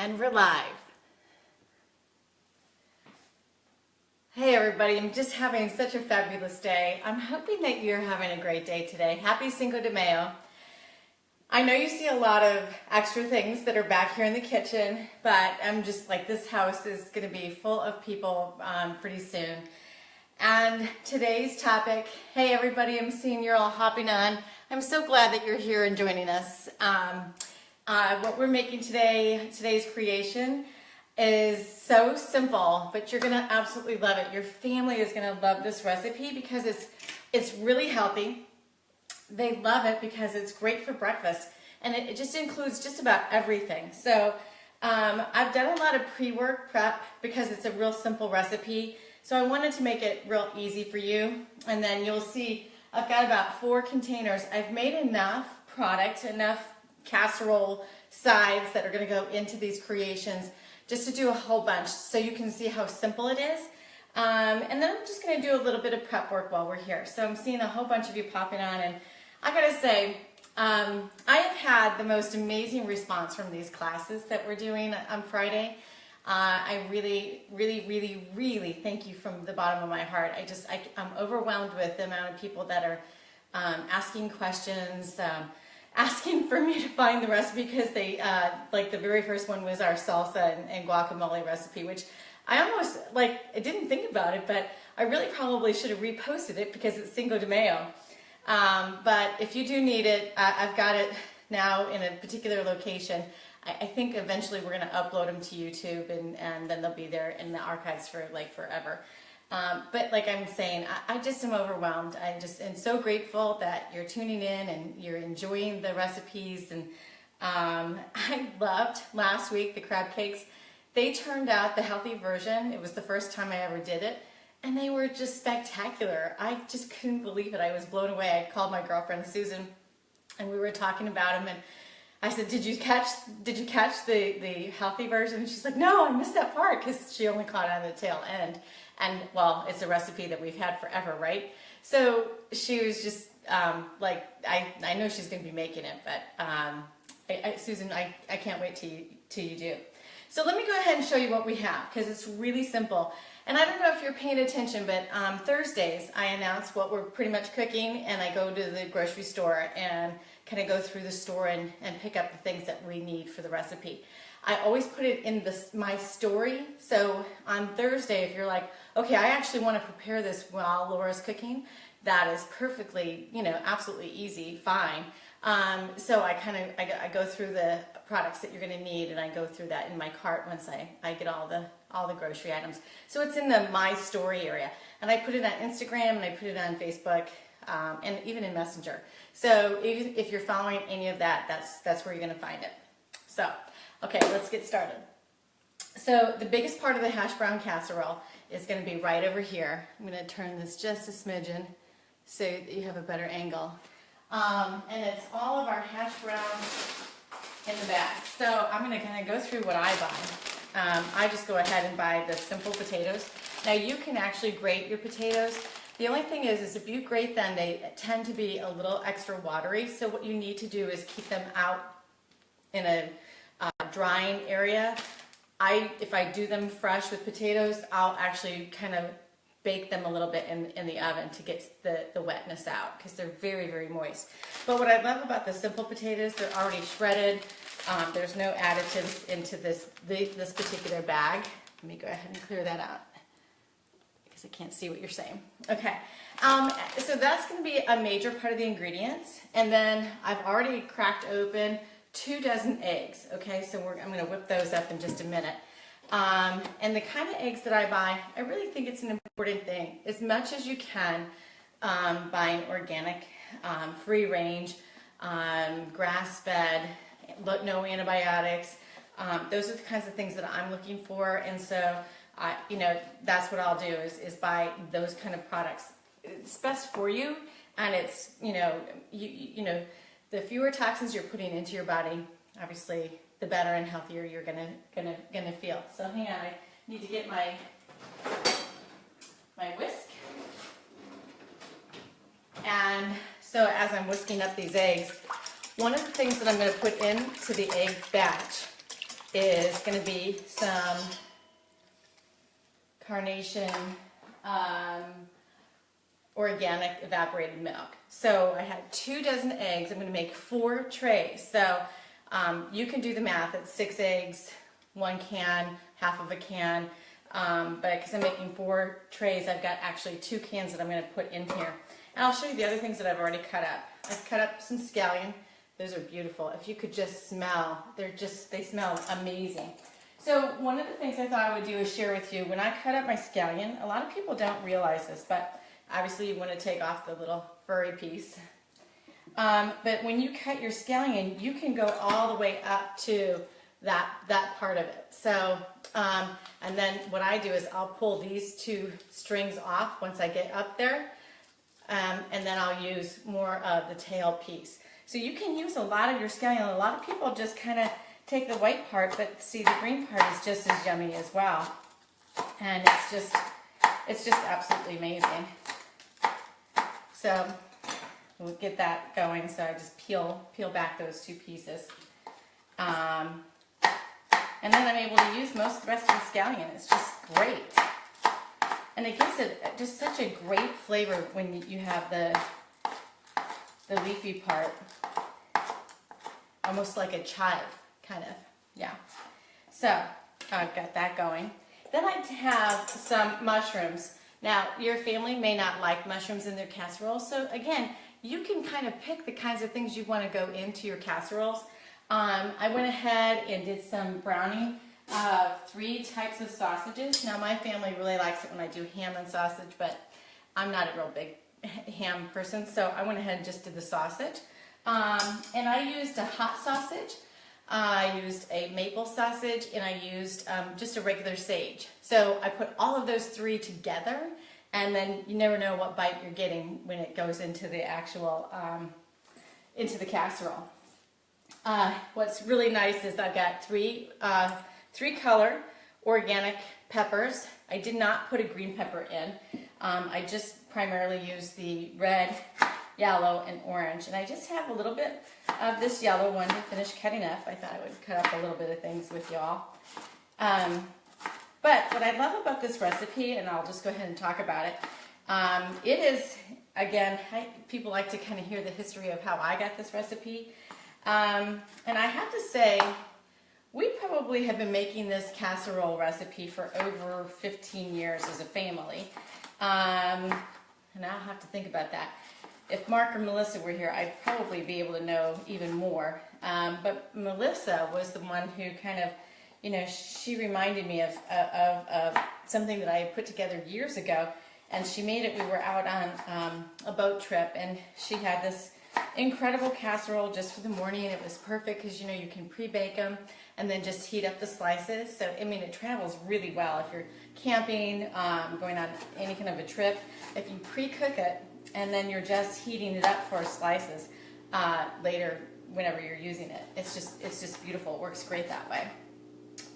And we're live. Hey everybody, I'm just having such a fabulous day. I'm hoping that you're having a great day today. Happy Cinco de Mayo. I know you see a lot of extra things that are back here in the kitchen, but I'm just like, this house is going to be full of people pretty soon. And today's topic, hey everybody, I'm seeing you're all hopping on. I'm so glad that you're here and joining us. What we're making today, today's creation, is so simple, but you're gonna absolutely love it. Your family is gonna love this recipe because it's really healthy. They love it because it's great for breakfast, and it just includes just about everything. So I've done a lot of pre-work prep because it's a real simple recipe. So I wanted to make it real easy for you, and then you'll see I've got about 4 containers. I've made enough product, enough casserole sides that are going to go into these creations just to do a whole bunch so you can see how simple it is. And then I'm just going to do a little bit of prep work while we're here. So I'm seeing a whole bunch of you popping on, and I got to say, I have had the most amazing response from these classes that we're doing on Friday. I really thank you from the bottom of my heart. I'm overwhelmed with the amount of people that are asking questions, asking for me to find the recipe, because they, like the very first one was our salsa and guacamole recipe, which I almost, I didn't think about it, but I really probably should have reposted it because it's Cinco de Mayo. But if you do need it, I've got it now in a particular location. I think eventually we're going to upload them to YouTube, and then they'll be there in the archives for forever. But like I'm saying, I just am overwhelmed. I just am so grateful that you're tuning in and you're enjoying the recipes. And I loved last week the crab cakes. They turned out the healthy version. It was the first time I ever did it, and they were just spectacular. I just couldn't believe it. I was blown away. I called my girlfriend Susan, and we were talking about them, and I said, did you catch the healthy version? And she's like, no, I missed that part, because she only caught it on the tail end. And well, it's a recipe that we've had forever, right? So she was just like, I know she's going to be making it, but Susan, I can't wait till you do. So let me go ahead and show you what we have, because it's really simple. And I don't know if you're paying attention, but Thursdays I announce what we're pretty much cooking, and I go to the grocery store and kind of go through the store and pick up the things that we need for the recipe. I always put it in my story. So on Thursday, if you're like, okay, I actually want to prepare this while Laura's cooking, that is perfectly, absolutely easy, fine. So I go through the products that you're going to need, and I go through that in my cart once I get all the grocery items. So it's in the My Story area, and I put it on Instagram, and I put it on Facebook, and even in Messenger. So if you're following any of that, that's where you're going to find it. So, okay, let's get started. So the biggest part of the hash brown casserole is going to be right over here. I'm going to turn this just a smidgen so that you have a better angle. And it's all of our hash browns in the bag. So I'm going to kind of go through what I buy. I just go ahead and buy the simple potatoes. Now you can actually grate your potatoes. The only thing is if you grate them, they tend to be a little extra watery. So what you need to do is keep them out in a drying area. If I do them fresh with potatoes, I'll actually kind of bake them a little bit in the oven to get the wetness out, because they're very moist. But what I love about the simple potatoes, they're already shredded. There's no additives into this particular bag. Let me go ahead and clear that out, because I can't see what you're saying. Okay, so that's going to be a major part of the ingredients. And then I've already cracked open 2 dozen eggs. Okay, so I'm going to whip those up in just a minute. And the kind of eggs that I buy, I really think it's an important thing. As much as you can, buying organic, free range, grass-fed, no antibiotics. Those are the kinds of things that I'm looking for, and so that's what I'll do is buy those kind of products. It's best for you, and it's the fewer toxins you're putting into your body, obviously, the better and healthier you're gonna feel. So hang on, I need to get my whisk. And so as I'm whisking up these eggs, one of the things that I'm going to put into the egg batch is going to be some Carnation organic evaporated milk. So I had 2 dozen eggs. I'm going to make 4 trays. So you can do the math. It's 6 eggs, 1 can, half of a can. But because I'm making 4 trays, I've got actually 2 cans that I'm going to put in here. And I'll show you the other things that I've already cut up. I've cut up some scallion. Those are beautiful. If you could just smell, they smell amazing. So one of the things I thought I would do is share with you, when I cut up my scallion, a lot of people don't realize this, but obviously you want to take off the little furry piece. But when you cut your scallion, you can go all the way up to that part of it. So, and then what I do is I'll pull these 2 strings off once I get up there, and then I'll use more of the tail piece. So you can use a lot of your scallion. A lot of people just kind of take the white part, but see, the green part is just as yummy as well. And it's just absolutely amazing. So we'll get that going. So I just peel back those 2 pieces. And then I'm able to use most of the rest of the scallion. It's just great. And it gives it just such a great flavor when you have the leafy part. Almost like a chive, kind of. Yeah. So I've got that going. Then I have some mushrooms. Now, your family may not like mushrooms in their casserole, so again, you can kind of pick the kinds of things you want to go into your casseroles. I went ahead and did some browning of 3 types of sausages. Now, my family really likes it when I do ham and sausage, but I'm not a real big ham person, so I went ahead and just did the sausage. And I used a hot sausage, I used a maple sausage, and I used just a regular sage. So I put all of those 3 together, and then you never know what bite you're getting when it goes into the actual, into the casserole. What's really nice is I've got 3 color organic peppers. I did not put a green pepper in. I just primarily used the red, yellow, and orange. And I just have a little bit of this yellow one to finish cutting up. I thought I would cut up a little bit of things with y'all. But what I love about this recipe, and I'll just go ahead and talk about it, it is, again, people like to kind of hear the history of how I got this recipe. And I have to say, we probably have been making this casserole recipe for over 15 years as a family. And I'll have to think about that. If Mark or Melissa were here, I'd probably be able to know even more. But Melissa was the one who kind of, you know, she reminded me of something that I had put together years ago. And she made it, we were out on a boat trip, and she had this incredible casserole just for the morning. It was perfect because, you know, you can pre-bake them and then just heat up the slices. So, I mean, it travels really well if you're camping, going on any kind of a trip. If you pre-cook it and then you're just heating it up for slices later whenever you're using it, it's just beautiful. It works great that way.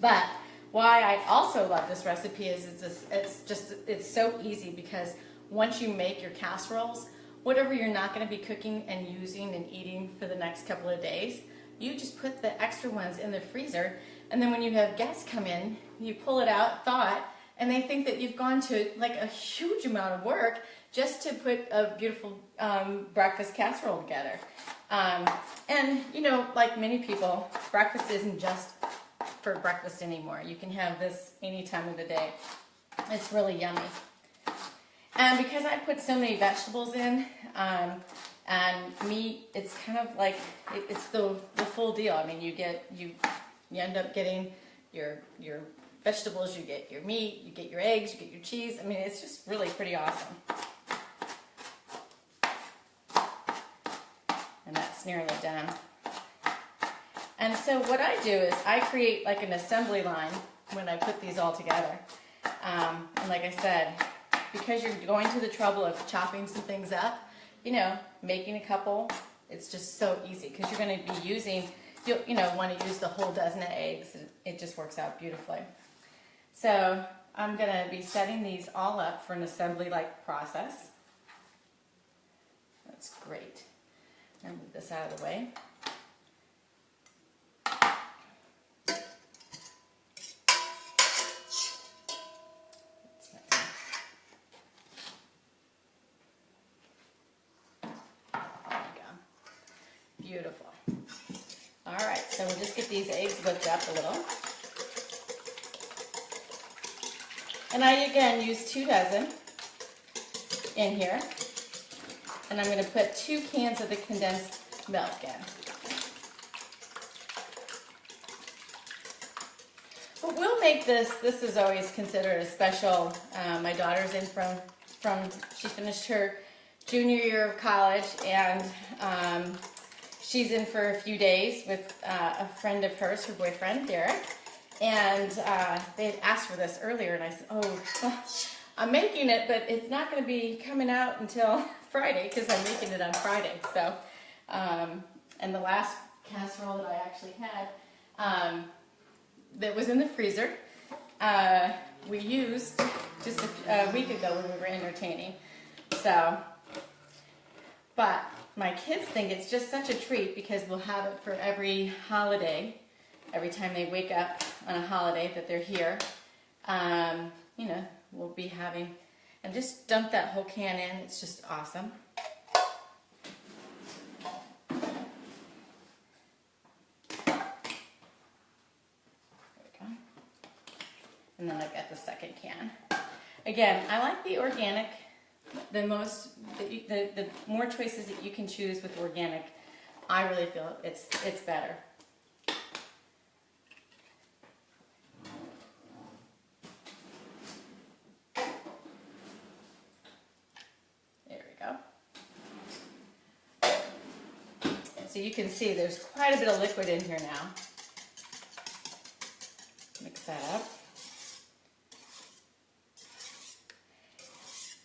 But why I also love this recipe is it's so easy, because once you make your casseroles, whatever you're not going to be cooking and using and eating for the next couple of days, you just put the extra ones in the freezer, and then when you have guests come in, you pull it out, thaw it, and they think that you've gone to like a huge amount of work just to put a beautiful breakfast casserole together. And you know, like many people, breakfast isn't just for breakfast anymore. You can have this any time of the day. It's really yummy. And because I put so many vegetables in, and meat, it's kind of like, it's the full deal. I mean, you end up getting your vegetables, you get your meat, you get your eggs, you get your cheese. I mean, it's just really pretty awesome. And that's nearly done. And so what I do is I create like an assembly line when I put these all together. And like I said, because you're going to the trouble of chopping some things up, you know, making a couple, it's just so easy, because you're going to be using, you want to use the whole dozen of eggs, and it just works out beautifully. So I'm going to be setting these all up for an assembly-like process. That's great. I'll move this out of the way. Beautiful. All right, so we'll just get these eggs whipped up a little. And I, again, use 2 dozen in here. And I'm going to put 2 cans of the condensed milk in. But we'll make this is always considered a special, my daughter's in she finished her junior year of college, and she's in for a few days with a friend of hers, her boyfriend, Derek. And they had asked for this earlier, and I said, oh, I'm making it, but it's not going to be coming out until Friday, because I'm making it on Friday. So, and the last casserole that I actually had, that was in the freezer, we used just a week ago when we were entertaining. So, but my kids think it's just such a treat because we'll have it for every holiday, every time they wake up on a holiday that they're here. You know, we'll be having, and just dump that whole can in. It's just awesome. And then I've got the second can. Again, I like the organic the most. The more choices that you can choose with organic, I really feel it's better. There we go. So you can see there's quite a bit of liquid in here now. Mix that up.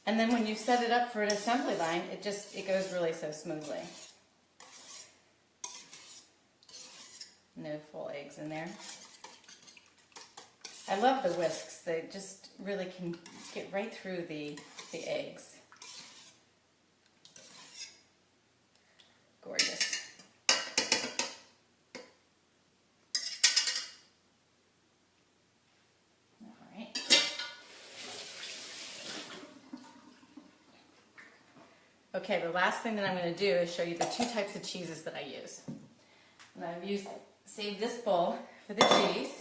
And then when you set it up for an assembly line, it goes really so smoothly. No full eggs in there. I love the whisks. They just really can get right through the eggs. Gorgeous. Okay, the last thing that I'm going to do is show you the 2 types of cheeses that I use. And I've saved this bowl for the cheese.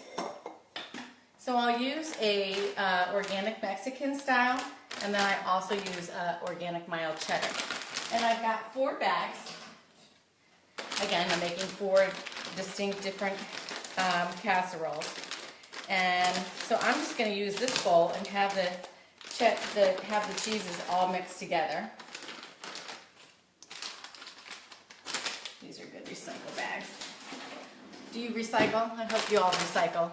So I'll use a organic Mexican style, and then I also use organic mild cheddar. And I've got 4 bags. Again, I'm making 4 distinct different casseroles. And so I'm just going to use this bowl and have the cheeses all mixed together. These are good recycle bags. Do you recycle? I hope you all recycle.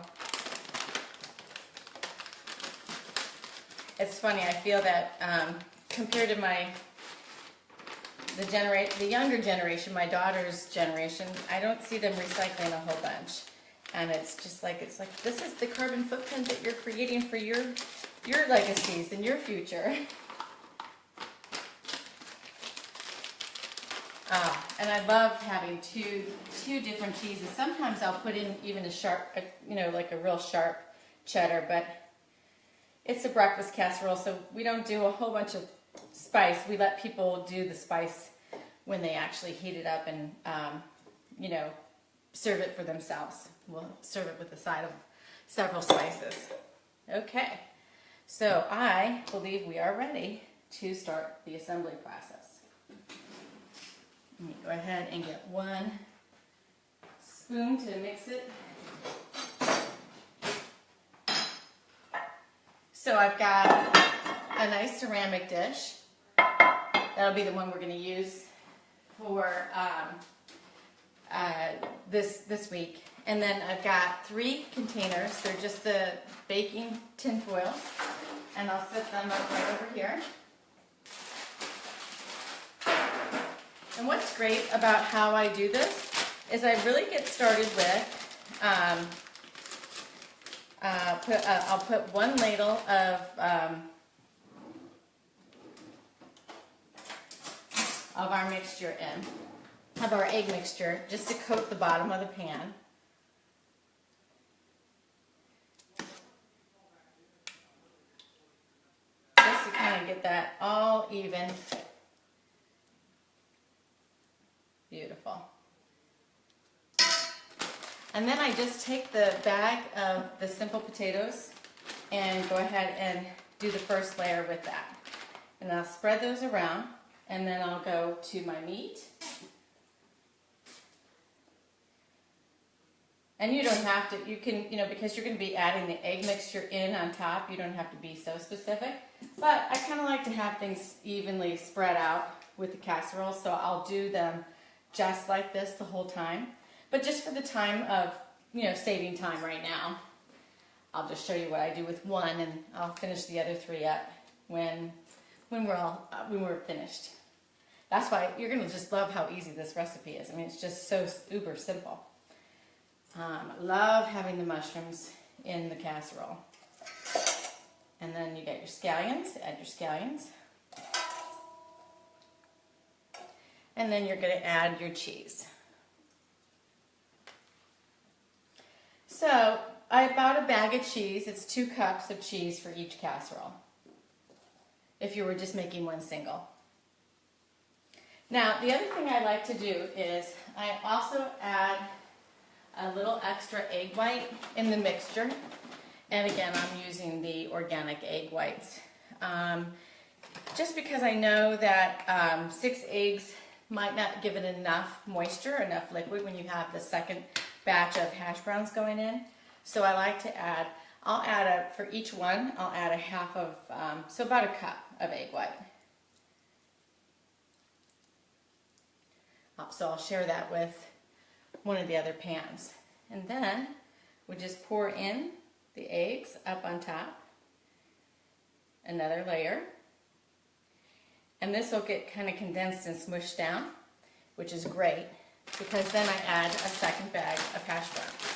It's funny, I feel that compared to the younger generation, my daughter's generation, I don't see them recycling a whole bunch. And it's like this is the carbon footprint that you're creating for your legacies and your future. And I love having two different cheeses. Sometimes I'll put in even a sharp, like a real sharp cheddar, but it's a breakfast casserole, so we don't do a whole bunch of spice. We let people do the spice when they actually heat it up and, serve it for themselves. We'll serve it with a side of several spices. Okay, so I believe we are ready to start the assembly process. Let me go ahead and get 1 spoon to mix it. So I've got a nice ceramic dish. That'll be the one we're going to use for this week. And then I've got 3 containers. They're just the baking tin foils. And I'll set them up right over here. And what's great about how I do this is I really get started with, I'll put 1 ladle of our mixture in, of our egg mixture, just to coat the bottom of the pan. Just to kind of get that all even. Beautiful. And then I just take the bag of the simple potatoes and go ahead and do the first layer with that. And I'll spread those around, and then I'll go to my meat. And you don't have to, you can, because you're going to be adding the egg mixture in on top, you don't have to be so specific. But I kind of like to have things evenly spread out with the casserole, so I'll do them just like this the whole time. But just for the time of, saving time right now, I'll just show you what I do with one, and I'll finish the other three up when we're finished. That's why you're going to just love how easy this recipe is. I mean, it's just so uber simple. I love having the mushrooms in the casserole. And then you get your scallions, add your scallions. And then you're going to add your cheese. So I bought a bag of cheese. It's 2 cups of cheese for each casserole, if you were just making one single. Now, the other thing I like to do is I also add a little extra egg white in the mixture. And again, I'm using the organic egg whites. Just because I know that 6 eggs might not give it enough moisture, enough liquid when you have the second batch of hash browns going in. So I like to add, for each one, I'll add a half of, so about a cup of egg white. So I'll share that with one of the other pans. And then we just pour in the eggs up on top, another layer. And this will get kind of condensed and smushed down, which is great, because then I add a second bag of hash browns.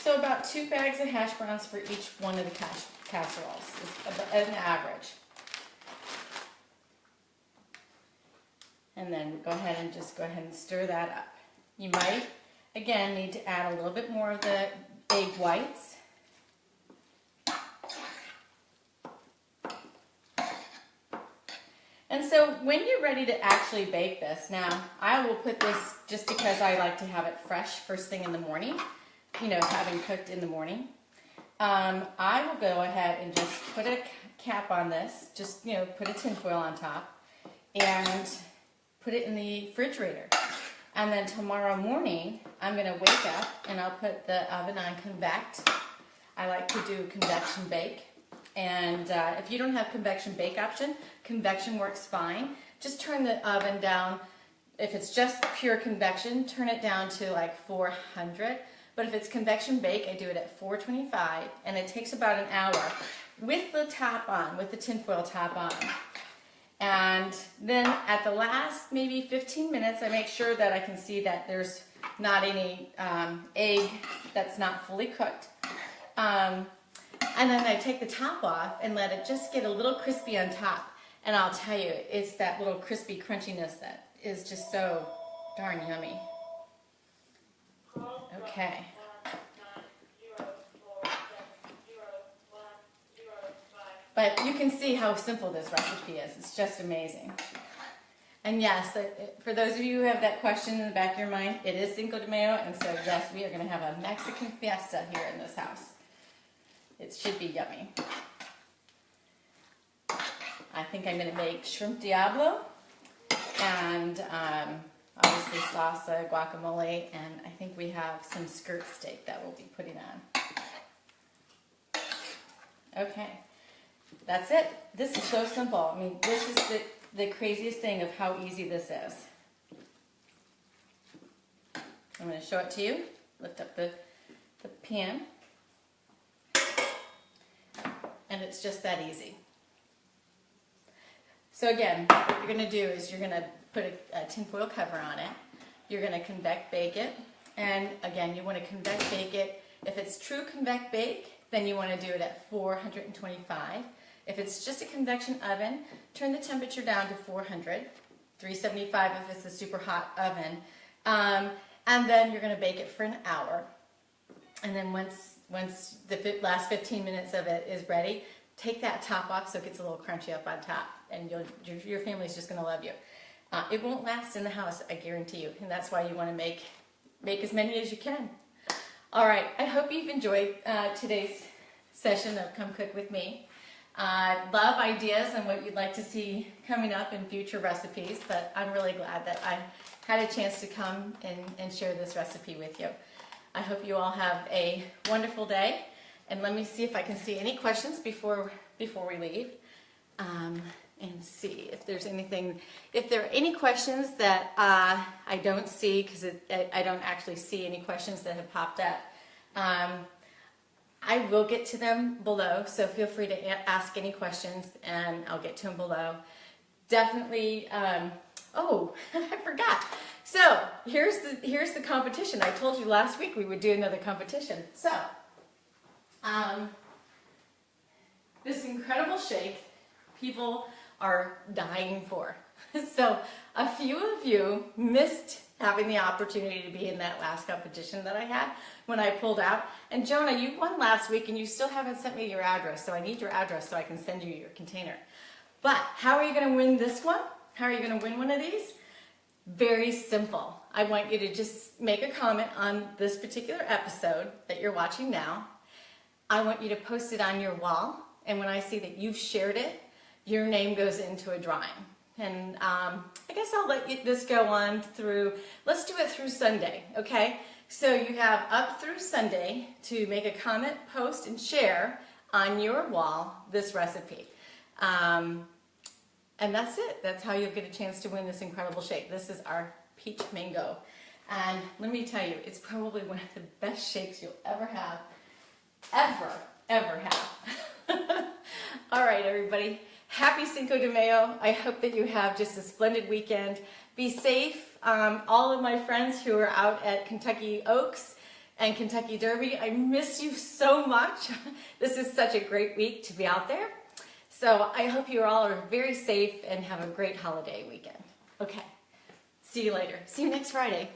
So about 2 bags of hash browns for each one of the casseroles, is an average. And then go ahead and stir that up. You might, again, need to add a little bit more of the egg whites. And so when you're ready to actually bake this, now I will put this, just because I like to have it fresh first thing in the morning, having cooked in the morning. I will go ahead and just put a cap on this, just, put a tin foil on top, and put it in the refrigerator. And then tomorrow morning, I'm going to wake up and I'll put the oven on convect. I like to do convection bake. And if you don't have convection bake option, convection works fine. Just turn the oven down. If it's just pure convection, turn it down to like 400. But if it's convection bake, I do it at 425, and it takes about an hour with the top on, with the tinfoil top on. And then at the last maybe 15 minutes, I make sure that I can see that there's not any egg that's not fully cooked. And then I take the top off and let it just get a little crispy on top. And I'll tell you, it's that little crispy crunchiness that is just so darn yummy. Okay. But you can see how simple this recipe is. It's just amazing. And yes, for those of you who have that question in the back of your mind, it is Cinco de Mayo, and so yes, we are going to have a Mexican fiesta here in this house. It should be yummy. I think I'm going to make shrimp diablo, and obviously salsa, guacamole, and I think we have some skirt steak that we'll be putting on. Okay. That's it. This is so simple. I mean, this is the craziest thing of how easy this is. I'm going to show it to you. Lift up the pan. And it's just that easy. So again, what you're going to do is you're going to put a tinfoil cover on it. You're going to convect bake it. And again, you want to convect bake it. If it's true convect bake, then you want to do it at 425. If it's just a convection oven, turn the temperature down to 400, 375 if it's a super hot oven, and then you're going to bake it for an hour. And then once the last 15 minutes of it is ready, take that top off so it gets a little crunchy up on top. and your family's just going to love you. It won't last in the house, I guarantee you, and that's why you want to make as many as you can. All right, I hope you've enjoyed today's session of Come Cook With Me. Love ideas and what you'd like to see coming up in future recipes, but I'm really glad that I had a chance to come and share this recipe with you. I hope you all have a wonderful day, and let me see if I can see any questions before we leave, and see if there's anything, if there are any questions that I don't see, because I don't actually see any questions that have popped up. I will get to them below, so feel free to ask any questions and I'll get to them below. Definitely, oh, I forgot. So here's the competition. I told you last week we would do another competition. So, this incredible shake people are dying for. So a few of you missed having the opportunity to be in that last competition that I had when I pulled out. And Jonah, you won last week and you still haven't sent me your address, so I need your address so I can send you your container. But how are you going to win this one? How are you going to win one of these? Very simple. I want you to just make a comment on this particular episode that you're watching now. I want you to post it on your wall, and when I see that you've shared it, your name goes into a drawing. And I guess I'll let this go on through, let's do it through Sunday, okay? So you have up through Sunday to make a comment, post, and share on your wall this recipe. And that's it. That's how you'll get a chance to win this incredible shake. This is our peach mango. And let me tell you, it's probably one of the best shakes you'll ever have. Ever have. All right, everybody. Happy Cinco de Mayo. I hope that you have just a splendid weekend. Be safe. All of my friends who are out at Kentucky Oaks and Kentucky Derby, I miss you so much. This is such a great week to be out there. So I hope you all are very safe and have a great holiday weekend. Okay. See you later. See you next Friday.